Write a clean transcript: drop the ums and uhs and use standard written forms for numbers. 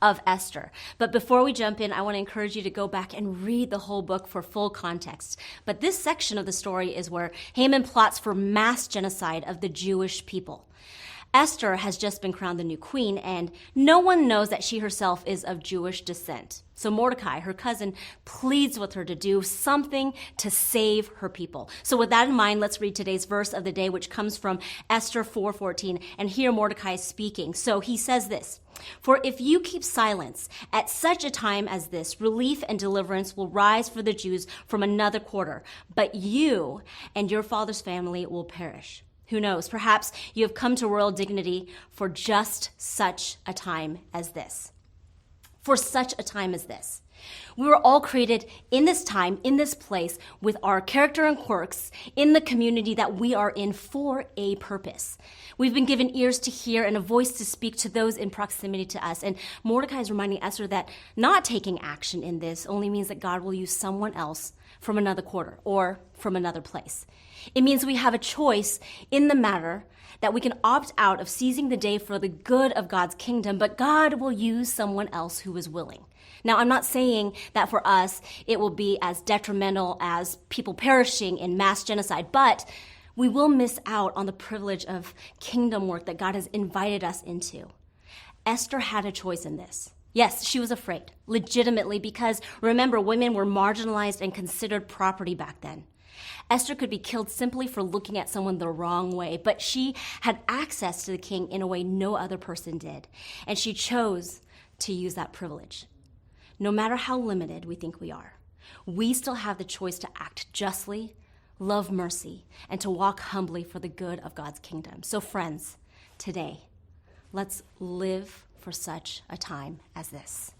of Esther. But before we jump in, I want to encourage you to go back and read the whole book for full context. But this section of the story is where Haman plots for mass genocide of the Jewish people. Esther has just been crowned the new queen, and no one knows that she herself is of Jewish descent. So Mordecai, her cousin, pleads with her to do something to save her people. So with that in mind, let's read today's verse of the day, which comes from Esther 4:14, and here Mordecai is speaking. So he says this, "For if you keep silence at such a time as this, relief and deliverance will rise for the Jews from another quarter, but you and your father's family will perish." Who knows? Perhaps you have come to royal dignity for just such a time as this. For such a time as this. We were all created in this time, in this place, with our character and quirks, in the community that we are in for a purpose. We've been given ears to hear and a voice to speak to those in proximity to us. And Mordecai is reminding Esther that not taking action in this only means that God will use someone else from another quarter or from another place. It means we have a choice in the matter, that we can opt out of seizing the day for the good of God's kingdom, but God will use someone else who is willing. Now, I'm not saying that for us it will be as detrimental as people perishing in mass genocide, but we will miss out on the privilege of kingdom work that God has invited us into. Esther had a choice in this. Yes, she was afraid, legitimately, because remember, women were marginalized and considered property back then. Esther could be killed simply for looking at someone the wrong way, but she had access to the king in a way no other person did, and she chose to use that privilege. No matter how limited we think we are, we still have the choice to act justly, love mercy, and to walk humbly for the good of God's kingdom. So friends, today, let's live for such a time as this.